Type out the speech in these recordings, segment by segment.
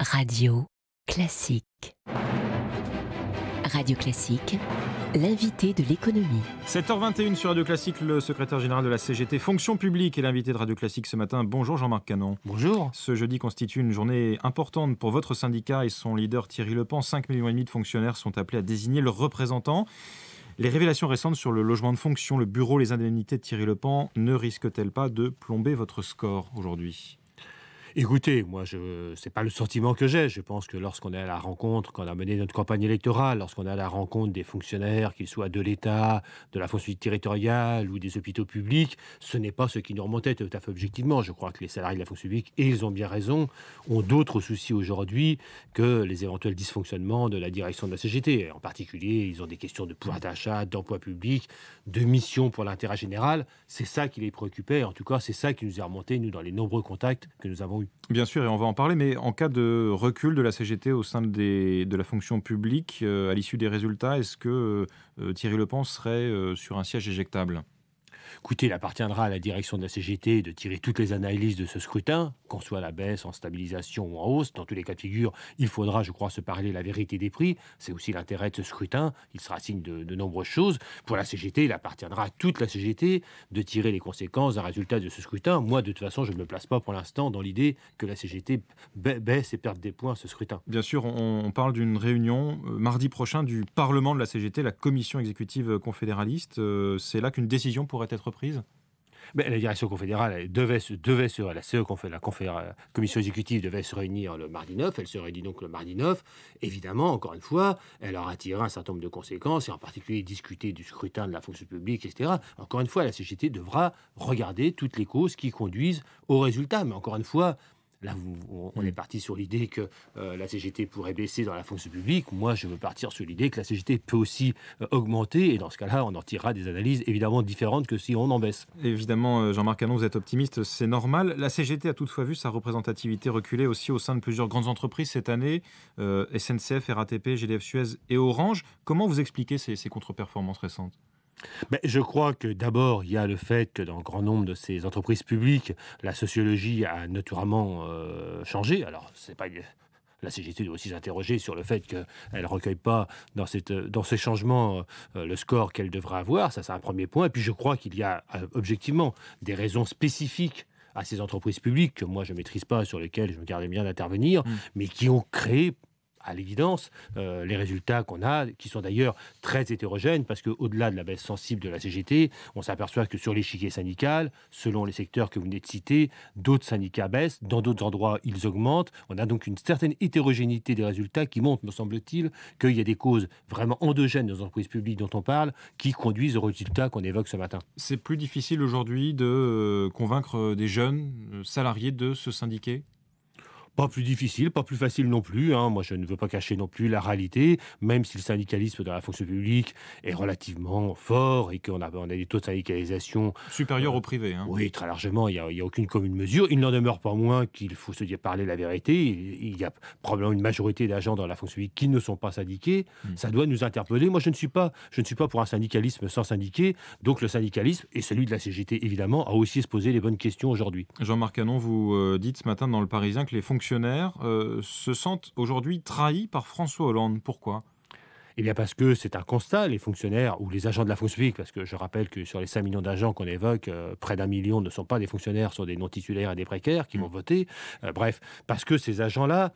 Radio Classique. Radio Classique, l'invité de l'économie. 7h21 sur Radio Classique, le secrétaire général de la CGT Fonction publique est l'invité de Radio Classique ce matin. Bonjour Jean-Marc Canon. Bonjour. Ce jeudi constitue une journée importante pour votre syndicat et son leader Thierry Lepan. 5,5 millions de fonctionnaires sont appelés à désigner leurs représentants. Les révélations récentes sur le logement de fonction, le bureau, les indemnités de Thierry Lepan ne risquent-elles pas de plomber votre score aujourd'hui ? Écoutez, moi, c'est pas le sentiment que j'ai. Je pense que lorsqu'on est à la rencontre, quand on a mené notre campagne électorale, lorsqu'on est à la rencontre des fonctionnaires, qu'ils soient de l'État, de la fonction publique territoriale ou des hôpitaux publics, ce n'est pas ce qui nous remontait tout à fait objectivement. Je crois que les salariés de la fonction publique, et ils ont bien raison, ont d'autres soucis aujourd'hui que les éventuels dysfonctionnements de la direction de la CGT. En particulier, ils ont des questions de pouvoir d'achat, d'emploi public, de mission pour l'intérêt général. C'est ça qui les préoccupait. En tout cas, c'est ça qui nous est remonté, nous, dans les nombreux contacts que nous avons. Bien sûr, et on va en parler, mais en cas de recul de la CGT au sein de la fonction publique, à l'issue des résultats, est-ce que Thierry Lepan serait sur un siège éjectable ? Écoutez, il appartiendra à la direction de la CGT de tirer toutes les analyses de ce scrutin, qu'on soit à la baisse, en stabilisation ou en hausse. Dans tous les cas de figure, il faudra, je crois, se parler la vérité des prix. C'est aussi l'intérêt de ce scrutin. Il sera signe de nombreuses choses. Pour la CGT, il appartiendra à toute la CGT de tirer les conséquences d'un résultat de ce scrutin. Moi, de toute façon, je ne me place pas pour l'instant dans l'idée que la CGT baisse et perde des points à ce scrutin. Bien sûr, on parle d'une réunion mardi prochain du Parlement de la CGT, la commission exécutive confédéraliste. C'est là qu'une décision pourrait être prise ? Mais la direction confédérale la commission exécutive devait se réunir le mardi 9. Elle se réunit donc le mardi 9. Évidemment, encore une fois, elle aura tiré un certain nombre de conséquences, et en particulier discuter du scrutin de la fonction publique, etc. Encore une fois, la CGT devra regarder toutes les causes qui conduisent au résultat. Mais encore une fois, là, on est parti sur l'idée que la CGT pourrait baisser dans la fonction publique. Moi, je veux partir sur l'idée que la CGT peut aussi augmenter. Et dans ce cas-là, on en tirera des analyses évidemment différentes que si on en baisse. Évidemment, Jean-Marc Canon, vous êtes optimiste, c'est normal. La CGT a toutefois vu sa représentativité reculer aussi au sein de plusieurs grandes entreprises cette année. SNCF, RATP, GDF Suez et Orange. Comment vous expliquez ces contre-performances récentes ? Je crois que d'abord, il y a le fait que dans un grand nombre de ces entreprises publiques, la sociologie a notoirement changé. Alors, c'est pas... La CGT doit aussi s'interroger sur le fait qu'elle ne recueille pas dans ces changements le score qu'elle devrait avoir. Ça, c'est un premier point. Et puis, je crois qu'il y a objectivement des raisons spécifiques à ces entreprises publiques que moi, je ne maîtrise pas, sur lesquelles je me gardais bien d'intervenir, mais qui ont créé, à l'évidence, les résultats qu'on a, qui sont d'ailleurs très hétérogènes, parce qu'au-delà de la baisse sensible de la CGT, on s'aperçoit que sur l'échiquier syndical, selon les secteurs que vous venez de citer, d'autres syndicats baissent, dans d'autres endroits, ils augmentent. On a donc une certaine hétérogénéité des résultats qui montre, me semble-t-il, qu'il y a des causes vraiment endogènes des entreprises publiques dont on parle, qui conduisent aux résultats qu'on évoque ce matin. C'est plus difficile aujourd'hui de convaincre des jeunes salariés de se syndiquer ? Pas plus difficile, pas plus facile non plus. Moi, je ne veux pas cacher non plus la réalité, même si le syndicalisme dans la fonction publique est relativement fort et qu'on a des taux de syndicalisation supérieurs au privé. Oui, très largement. Il n'y a aucune commune mesure. Il n'en demeure pas moins qu'il faut se dire parler la vérité. Il y a probablement une majorité d'agents dans la fonction publique qui ne sont pas syndiqués. Ça doit nous interpeller. Moi, je ne suis pas pour un syndicalisme sans syndiquer. Donc, le syndicalisme, et celui de la CGT, évidemment, a aussi à se poser les bonnes questions aujourd'hui. Jean-Marc Canon, vous dites ce matin dans Le Parisien que les fonctionnaires se sentent aujourd'hui trahis par François Hollande. Pourquoi ? Eh bien parce que c'est un constat, les fonctionnaires ou les agents de la fonction publique, parce que je rappelle que sur les 5 millions d'agents qu'on évoque, près d'1 million ne sont pas des fonctionnaires, sont des non-titulaires et des précaires qui vont voter. Bref, parce que ces agents-là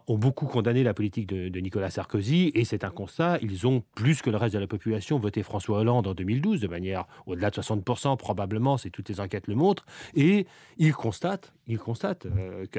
ont beaucoup condamné la politique de Nicolas Sarkozy, et c'est un constat, ils ont plus que le reste de la population voté François Hollande en 2012, de manière au-delà de 60%, probablement, c'est toutes les enquêtes le montrent, et ils constatent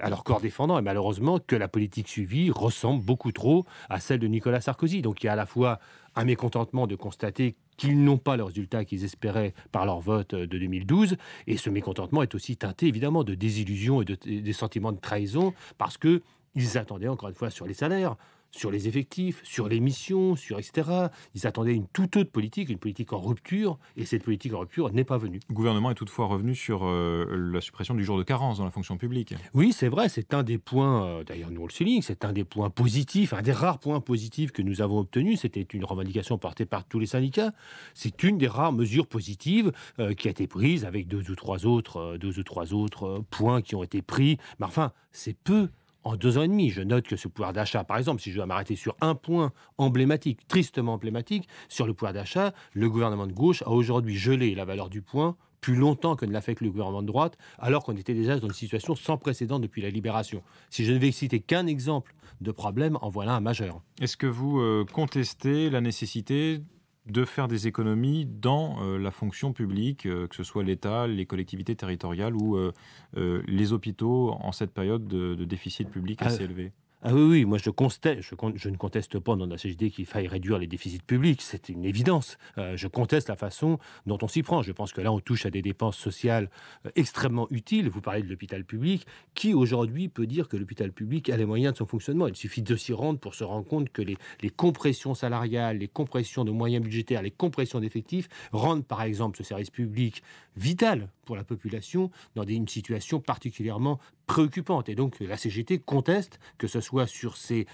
à leur corps défendant, et malheureusement, que la politique suivie ressemble beaucoup trop à celle de Nicolas Sarkozy. Donc il y a à la fois un mécontentement de constater qu'ils n'ont pas le résultat qu'ils espéraient par leur vote de 2012, et ce mécontentement est aussi teinté évidemment de désillusion et des sentiments de trahison, parce qu'ils attendaient encore une fois sur les salaires, sur les effectifs, sur les missions, etc. Ils attendaient une toute autre politique, une politique en rupture, et cette politique en rupture n'est pas venue. Le gouvernement est toutefois revenu sur la suppression du jour de carence dans la fonction publique. Oui, c'est vrai, c'est un des points, d'ailleurs nous on le souligne, c'est un des points positifs, un des rares points positifs que nous avons obtenus. C'était une revendication portée par tous les syndicats. C'est une des rares mesures positives qui a été prise, avec deux ou trois autres points qui ont été pris. Mais enfin, c'est peu en 2 ans et demi. Je note que ce pouvoir d'achat, par exemple, si je dois m'arrêter sur un point emblématique, tristement emblématique, sur le pouvoir d'achat, le gouvernement de gauche a aujourd'hui gelé la valeur du point plus longtemps que ne l'a fait le gouvernement de droite, alors qu'on était déjà dans une situation sans précédent depuis la Libération. Si je ne vais citer qu'un exemple de problème, en voilà un majeur. Est-ce que vous contestez la nécessité de faire des économies dans la fonction publique, que ce soit l'État, les collectivités territoriales ou les hôpitaux en cette période de déficit public assez élevé? Ah oui, oui, moi je ne conteste pas dans la CGT qu'il faille réduire les déficits publics, c'est une évidence. Je conteste la façon dont on s'y prend. Je pense que là, on touche à des dépenses sociales extrêmement utiles. Vous parlez de l'hôpital public. Qui aujourd'hui peut dire que l'hôpital public a les moyens de son fonctionnement? Il suffit de s'y rendre pour se rendre compte que les compressions salariales, les compressions de moyens budgétaires, les compressions d'effectifs rendent par exemple ce service public vital pour la population dans une situation particulièrement préoccupante. Et donc la CGT conteste que ce soit sur ces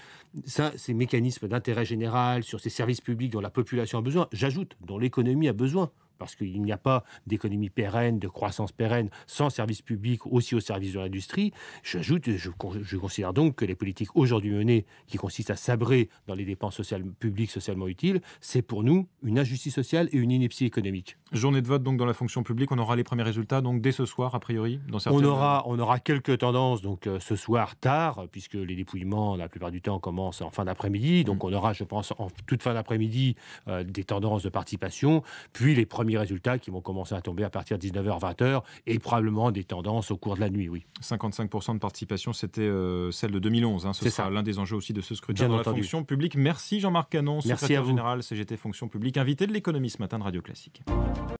mécanismes d'intérêt général, sur ces services publics dont la population a besoin, j'ajoute, dont l'économie a besoin. Parce qu'il n'y a pas d'économie pérenne, de croissance pérenne, sans services publics aussi au service de l'industrie. J'ajoute, je considère donc que les politiques aujourd'hui menées, qui consistent à sabrer dans les dépenses sociales, publiques socialement utiles, c'est pour nous une injustice sociale et une ineptie économique. Journée de vote donc dans la fonction publique, on aura les premiers résultats donc dès ce soir a priori dans certaines... On aura quelques tendances donc ce soir tard, puisque les dépouillements la plupart du temps commencent en fin d'après-midi. Donc on aura, je pense, en toute fin d'après-midi des tendances de participation, puis les premiers résultats qui vont commencer à tomber à partir de 19h-20h et probablement des tendances au cours de la nuit, oui. 55% de participation, c'était celle de 2011. Hein. Ce sera l'un des enjeux aussi de ce scrutin Bien dans entendu. la fonction publique. Merci Jean-Marc Canon, Merci secrétaire à vous. général CGT Fonction publique, invité de l'économie ce matin de Radio Classique.